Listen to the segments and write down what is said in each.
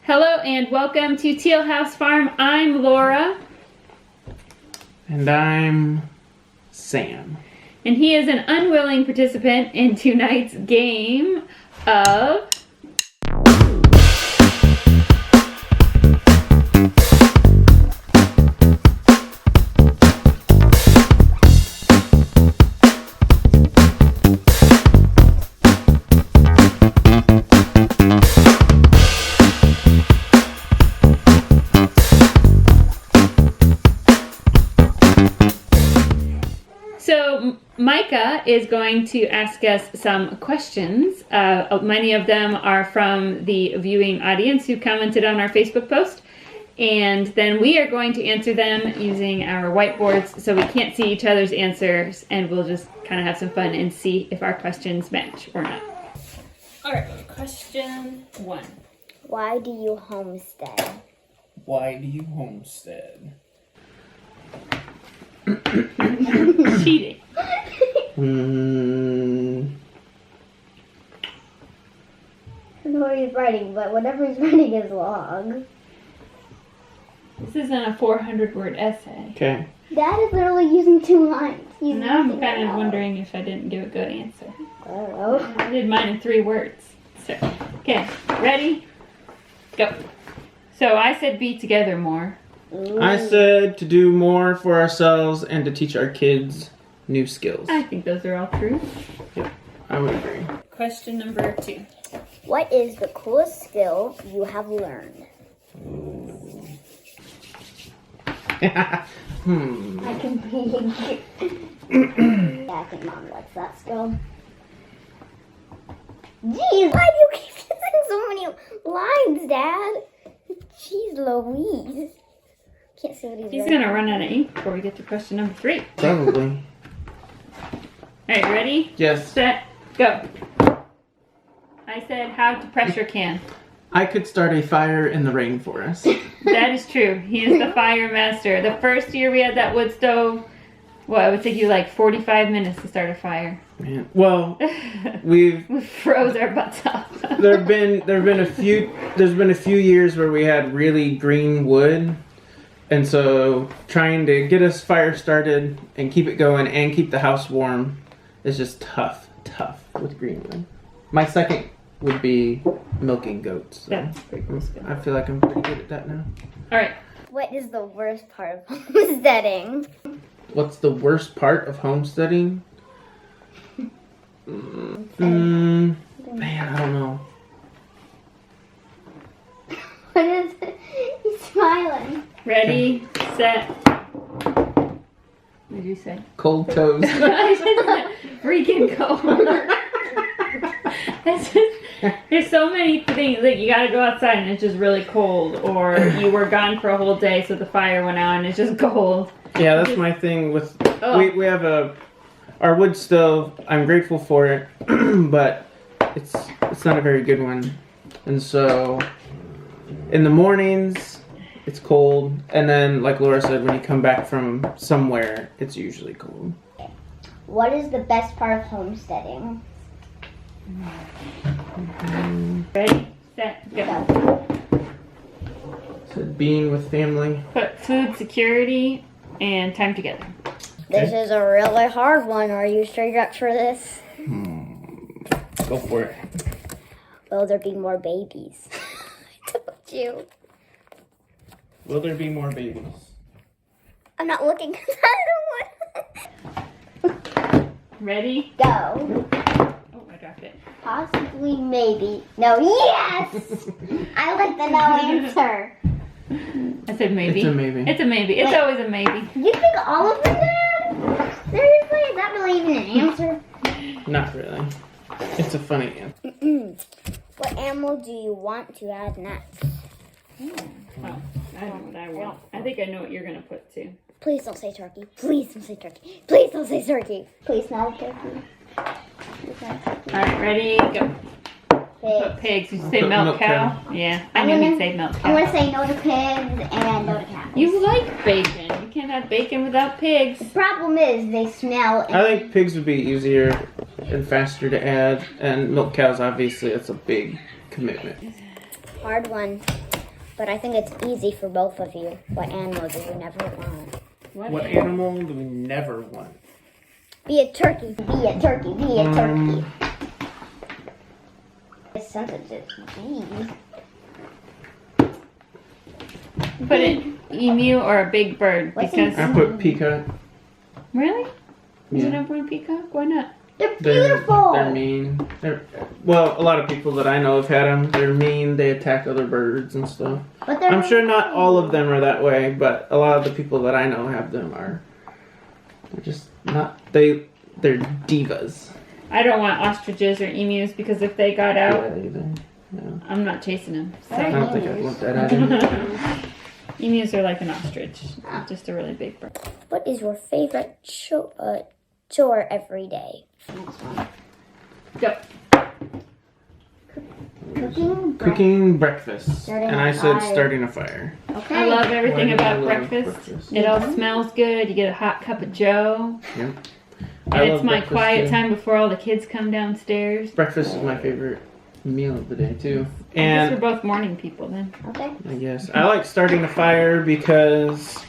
Hello and welcome to Teal House Farm. I'm Laura. And I'm Sam. And he is an unwilling participant in tonight's game of... So Micah is going to ask us some questions. Many of them are from the viewing audience who commented on our Facebook post. And then we are going to answer them using our whiteboards so we can't see each other's answers, and we'll just kind of have some fun and see if our questions match or not. All right, question 1. Why do you homestead? Why do you homestead? Cheating. I don't know what he's writing, but whatever he's writing is long. This isn't a 400-word essay. Okay. Dad is literally using 2 lines. He's Now I'm using kind it of all. wondering if I didn't give a good answer. I don't know. I did mine in 3 words. So, okay, ready? Go. So I said be together more. I said to do more for ourselves and to teach our kids new skills. I think those are all true. I would agree. Question number 2. What is the coolest skill you have learned? I can be. Yeah, I think Mom lets that skill. Jeez, why do you keep using so many lines, Dad? Jeez Louise. Can't see what he's He's writing. going to run out of ink before we get to question number 3. Probably. All right, ready? Yes. Set, go. I said how to pressure can. I could start a fire in the rainforest. That is true. He is the fire master. The first year we had that wood stove, well, it would take you like 45 minutes to start a fire. Man. Well, we froze our butts off. there's been a few years where we had really green wood. And so trying to get us fire started and keep it going and keep the house warm is just tough with green wood. My second would be milking goats. So That's pretty cool skill. I feel like I'm pretty good at that now. All right. What is the worst part of homesteading? What's the worst part of homesteading? Man, I don't know. What is it? He's smiling. Ready, set. What did you say? Cold toes. Freaking cold. That's just, there's so many things, like you gotta go outside and it's just really cold, or you were gone for a whole day so the fire went out and it's just cold. Yeah, that's my thing with, Oh. we have our wood stove. I'm grateful for it, but it's not a very good one. And so in the mornings, it's cold, and then like Laura said, when you come back from somewhere, it's usually cold. What is the best part of homesteading? Ready, set, go. So being with family. Put food security and time together. This is a really hard one. Are you sure you're up for this? Go for it. Will there be more babies? I told you. Will there be more babies? I'm not looking because I don't want. Ready? Go. Oh, I dropped it. Possibly, maybe. No, yes! I like the no answer. I said maybe. It's a maybe. It's a maybe. It's Wait. always a maybe. You think all of them, Dad? Seriously? Is that really even an answer? Not really. It's a funny answer. What animal do you want to add next? Well, I don't know what I want. I think I know what you're gonna put too. Please don't say turkey. Please don't say turkey. Please don't say turkey. Please not a turkey. Please not a turkey. All right, ready, go. Put pigs. Did you say Put milk milk cow? Yeah, I knew you'd say milk I'm cow. going to say no to pigs and no to cows. You like bacon. You can't have bacon without pigs. The problem is they smell. I think pigs would be easier and faster to add, and milk cows, obviously, that's a big commitment. Hard one. but I think it's easy for both of you. What animal do you never want? What animal do we never want? Be a turkey. Be a turkey. Be a turkey. It's sensitive. Jeez. Put an emu or a big bird What's because I put peacock. really? You Yeah. don't want peacock? Why not? They're beautiful. They're mean. Well, a lot of people that I know have had them. They're mean. They attack other birds and stuff. But they're I'm sure not all of them are that way, but a lot of the people that I know have them are. They're just not. They're divas. I don't want ostriches or emus because if they got out, Yeah, either. No. I'm not chasing them. I So. don't think I'd want that either. Emus are like an ostrich, just a really big bird. What is your favorite chore every day? Next one. Go. Cooking breakfast. Starting And a I said fire. starting a fire. Okay. I love Why everything do I about love breakfast. It all smells good. You get a hot cup of joe. Yep. And it's love my breakfast, quiet too. time before all the kids come downstairs. Breakfast is my favorite meal of the day too. I guess we're And both morning people then. Okay. I guess I like starting a fire because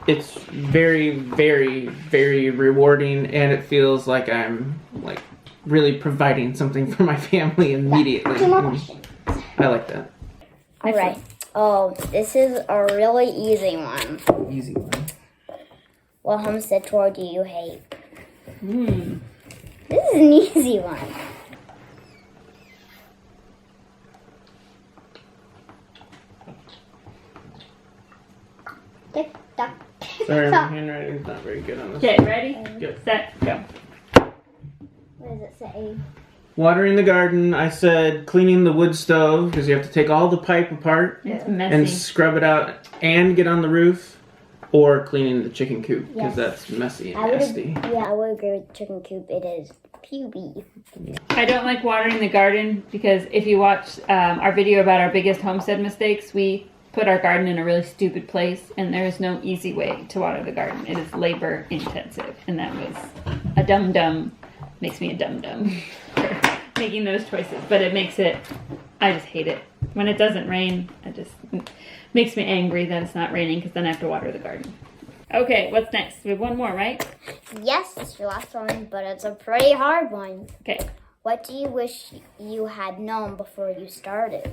it's very, very, very rewarding, and it feels like I'm like really providing something for my family immediately. Two more questions. I like that. All right. Oh, this is a really easy one. Easy one. What homestead chore do you hate? Hmm. This is an easy one. Tick tock. Sorry, my handwriting's not very good on this. Okay, ready? Good. Set, go. What does it say? Watering the garden. I said cleaning the wood stove because you have to take all the pipe apart It's and messy. scrub it out and get on the roof, or cleaning the chicken coop because Yes. that's messy and I would, nasty. yeah, I would agree with chicken coop. It is puby. I don't like watering the garden because if you watch our video about our biggest homestead mistakes, we put our garden in a really stupid place, and there is no easy way to water the garden. It is labor intensive, and that was a dum-dum. Makes me a dum-dum for making those choices, but it makes it, I just hate it. When it doesn't rain, it makes me angry that it's not raining because then I have to water the garden. Okay, what's next? We have one more, right? Yes, it's your last one, but it's a pretty hard one. Okay. What do you wish you had known before you started?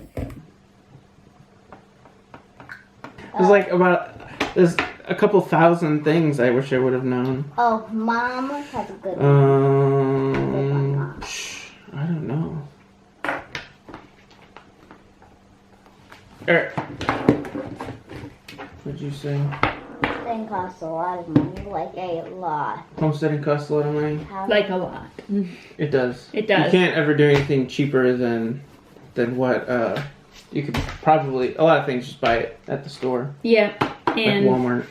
There's a couple thousand things I wish I would have known. Oh, Mom has a good one. I don't know. Alright. What'd you say? Thing costs a lot of money, like a lot. Homesteading costs a lot of money. Like a lot. It does. It does. You can't ever do anything cheaper than what you could probably, a lot of things just buy it at the store. Yeah. Like And Walmart.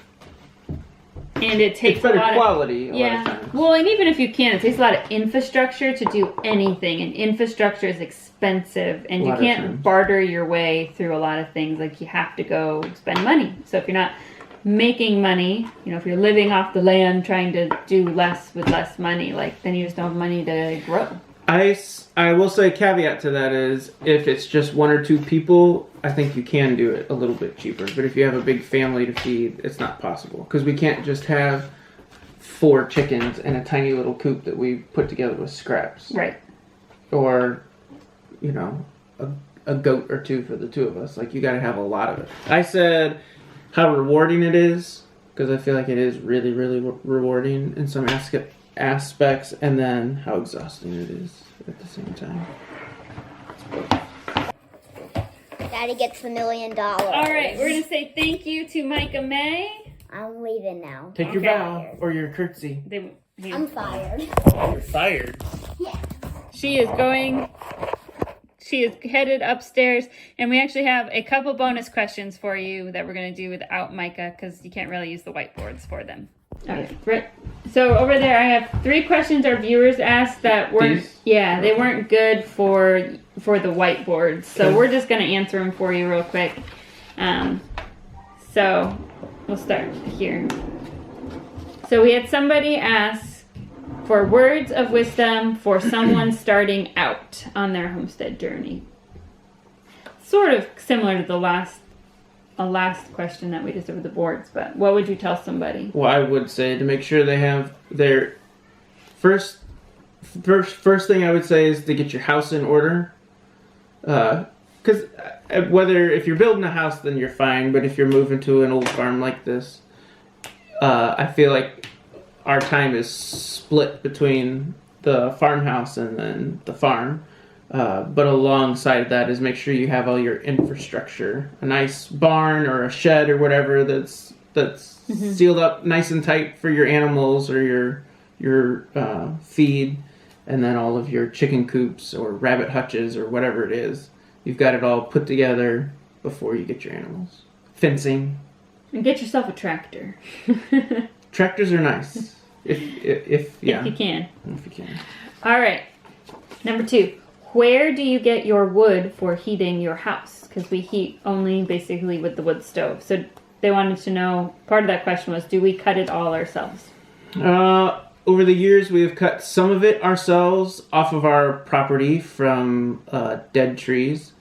and it takes It's better a lot quality of a lot of times. Well, and even if you can, it takes a lot of infrastructure to do anything, and infrastructure is expensive, and A you lot of can't times. barter your way through a lot of things. Like you have to go spend money. So if you're not making money, if you're living off the land, trying to do less with less money, like then you just don't have money to grow. I will say caveat to that is if it's just one or two people, I think you can do it a little bit cheaper. But if you have a big family to feed, it's not possible because we can't just have 4 chickens in a tiny little coop that we put together with scraps. Right. Or, a goat or 2 for the 2 of us. Like you got to have a lot of it. I said how rewarding it is because I feel like it is really, really rewarding in some aspects, and then how exhausting it is at the same time. Daddy gets $1 million. All right, we're gonna say thank you to Micah May. I'm leaving now. Take your Okay. bow or your curtsy. I'm fired. You're fired. She is headed upstairs, and we actually have a couple bonus questions for you that we're going to do without Micah because you can't really use the whiteboards for them. Right. So over there, I have 3 questions our viewers asked that weren't. These? Yeah, they weren't good for the whiteboards. So Okay. we're just going to answer them for you real quick. So we'll start here. So we had somebody ask for words of wisdom for someone starting out on their homestead journey. Sort of similar to the last a last question that we just did with the boards, but what would you tell somebody? Well, I would say to make sure they have their first thing I would say is to get your house in order. Because whether if you're building a house, then you're fine. But if you're moving to an old farm like this, I feel like our time is split between the farmhouse and then the farm. But alongside that is make sure you have all your infrastructure, a nice barn or a shed or whatever that's sealed up nice and tight for your animals or your feed, and then all of your chicken coops or rabbit hutches or whatever it is. You've got it all put together before you get your animals. Fencing. And get yourself a tractor. Tractors are nice. If you can. If you can. All right. Number 2. Where do you get your wood for heating your house? Because we heat only basically with the wood stove. So they wanted to know, part of that question was, do we cut it all ourselves? Over the years, we have cut some of it ourselves off of our property from dead trees.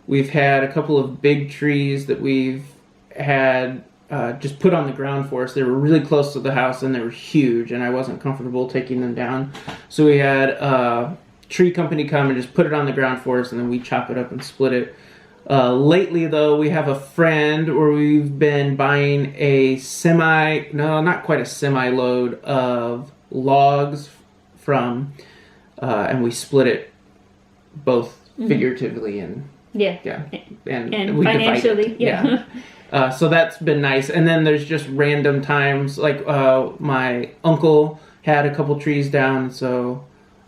We've had a couple of big trees that we've had just put on the ground for us. They were really close to the house and they were huge, and I wasn't comfortable taking them down. So we had a tree company come and just put it on the ground for us, and then we chop it up and split it. Lately, though, we have a friend where we've been buying not quite a semi-load of logs from, and we split it both figuratively and and we financially, divide it. So that's been nice. And then there's just random times, like my uncle had a couple trees down, so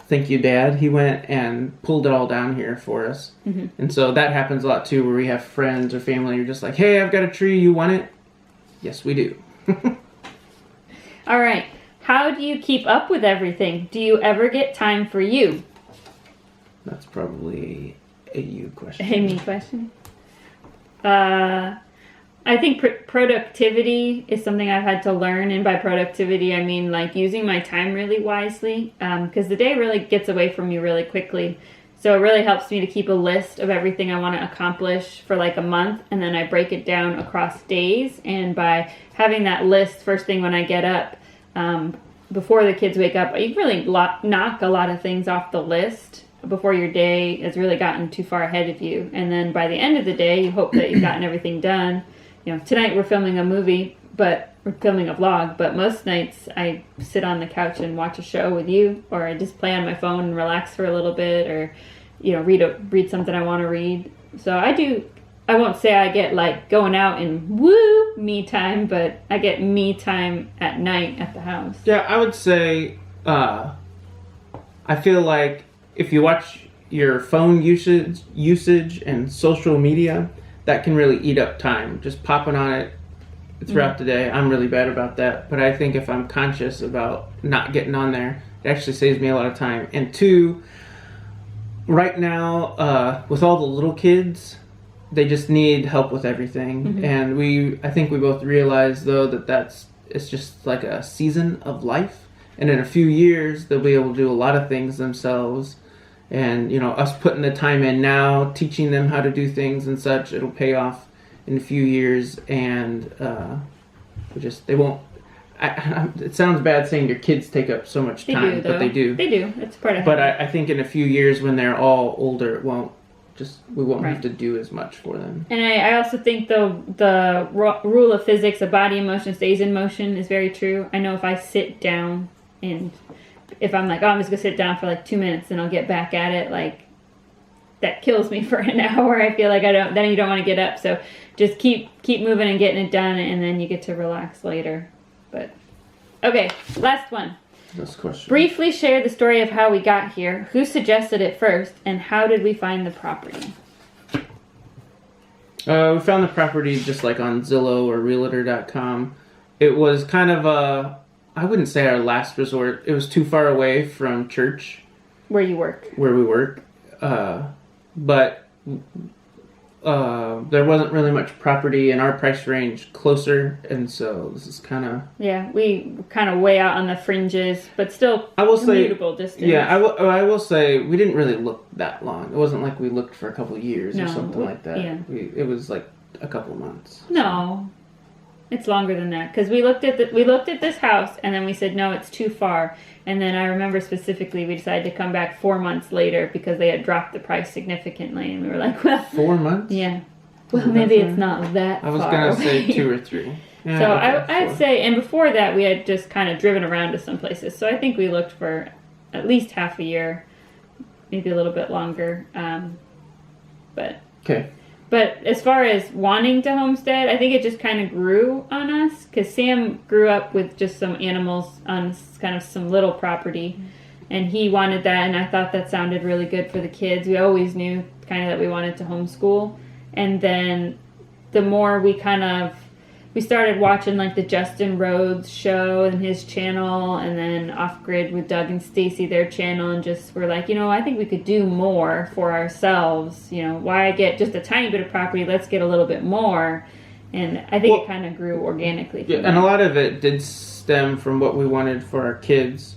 thank you, Dad. He went and pulled it all down here for us. And so that happens a lot too, where we have friends or family who are just like, hey, I've got a tree, you want it? Yes, we do. All right. How do you keep up with everything? Do you ever get time for you? That's probably a you question. A me question? I think productivity is something I've had to learn. And by productivity, I mean like using my time really wisely. Because the day really gets away from you really quickly. So it really helps me to keep a list of everything I want to accomplish for like a month. And then I break it down across days. And by having that list first thing when I get up, before the kids wake up, you really knock a lot of things off the list before your day has really gotten too far ahead of you. And then by the end of the day, you hope that you've gotten everything done. You know, tonight we're filming a movie, but we're filming a vlog, but most nights I sit on the couch and watch a show with you, or I just play on my phone and relax for a little bit, or, you know, read something I want to read. So I won't say I get like going out and woo me time, but I get me time at night at the house. Yeah, I would say, I feel like if you watch your phone usage and social media, that can really eat up time. Just popping on it throughout the day. I'm really bad about that. But I think if I'm conscious about not getting on there, it actually saves me a lot of time. And 2, right now, with all the little kids, they just need help with everything. And I think we both realize, though, that it's just like a season of life. And in a few years, they'll be able to do a lot of things themselves. And, you know, us putting the time in now, teaching them how to do things and such, it'll pay off in a few years. And they won't. It sounds bad saying your kids take up so much time, but they do. They do. It's part of it. But I think in a few years when they're all older, we won't have to do as much for them. And I also think the rule of physics, a body in motion stays in motion, is very true. I know if I sit down and if I'm like, oh, I'm just gonna sit down for like 2 minutes and I'll get back at it, like that kills me for an hour. I feel like then you don't want to get up. So just keep moving and getting it done, and then you get to relax later. But okay, last one. Last question. Briefly share the story of how we got here. Who suggested it first, and how did we find the property? We found the property just like on Zillow or Realtor.com. It was kind of I wouldn't say our last resort. It was too far away from church. Where you work. Where we work. But there wasn't really much property in our price range closer, and so this is kind of... Yeah, we kind of way out on the fringes, but still commutable distance. Yeah, I will say we didn't really look that long. It wasn't like we looked for a couple of years or something like that. Yeah. It was like a couple months. No, it's longer than that because we looked at this house and then we said no, it's too far. And then I remember specifically we decided to come back 4 months later because they had dropped the price significantly, and we were like, well, 4 months. yeah. Well, maybe it's not that I was far gonna away. say 2 or 3. Yeah, So okay, I'd 4. say, and before that we had just kind of driven around to some places. So I think we looked for at least half a year, maybe a little bit longer. But Okay. But as far as wanting to homestead, I think it just kind of grew on us because Sam grew up with just some animals on kind of some little property, and he wanted that, and I thought that sounded really good for the kids. We always knew kind of that we wanted to homeschool, and then the more we started watching like the Justin Rhodes show and his channel, and then Off Grid with Doug and Stacy, their channel, and just we're like, I think we could do more for ourselves. Why get just a tiny bit of property? Let's get a little bit more. And I think it kind of grew organically. Yeah, and a lot of it did stem from what we wanted for our kids.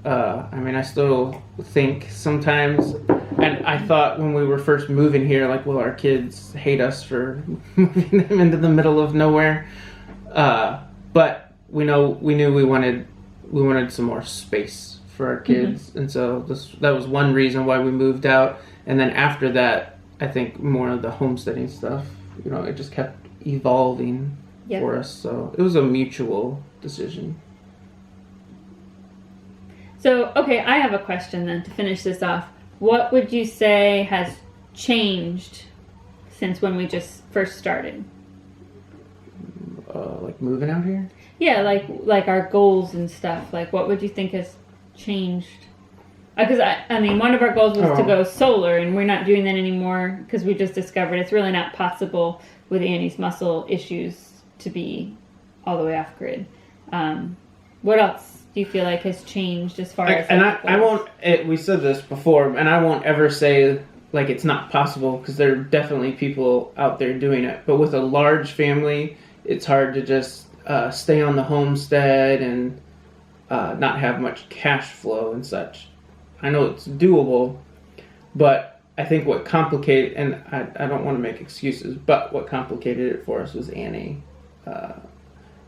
I still think sometimes, and I thought when we were first moving here, like, will our kids hate us for moving them into the middle of nowhere? But we knew we wanted some more space for our kids, and so that was one reason why we moved out. And then after that, I think more of the homesteading stuff, it just kept evolving for us. So it was a mutual decision. So, okay, I have a question then to finish this off. What would you say has changed since when we just first started? Like moving out here? Yeah, like our goals and stuff. Like, what would you think has changed? Because, one of our goals was to go solar, and we're not doing that anymore because we just discovered it's really not possible with Annie's muscle issues to be all the way off grid. What else do you feel like has changed as far as... And I won't... we said this before, and I won't ever say, like, it's not possible, because there are definitely people out there doing it. But with a large family, it's hard to just stay on the homestead and not have much cash flow and such. I know it's doable, but I think what complicated... And I don't want to make excuses, but what complicated it for us was Annie.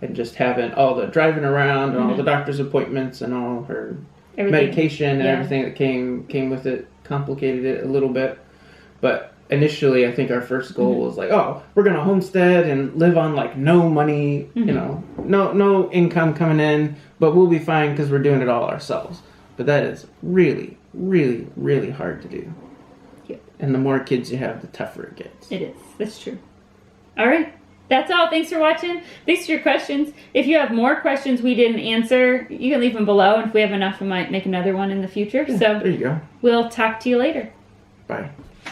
And just having all the driving around and all the doctor's appointments and all her medication and everything that came with it complicated it a little bit. But initially, I think our first goal was like, we're going to homestead and live on like no money, no income coming in, but we'll be fine because we're doing it all ourselves. But that is really, really, really hard to do. Yep. And the more kids you have, the tougher it gets. It is. That's true. All right. That's all. Thanks for watching. Thanks for your questions. If you have more questions we didn't answer, you can leave them below. And if we have enough, we might make another one in the future. Yeah, So there you go. We'll talk to you later. Bye.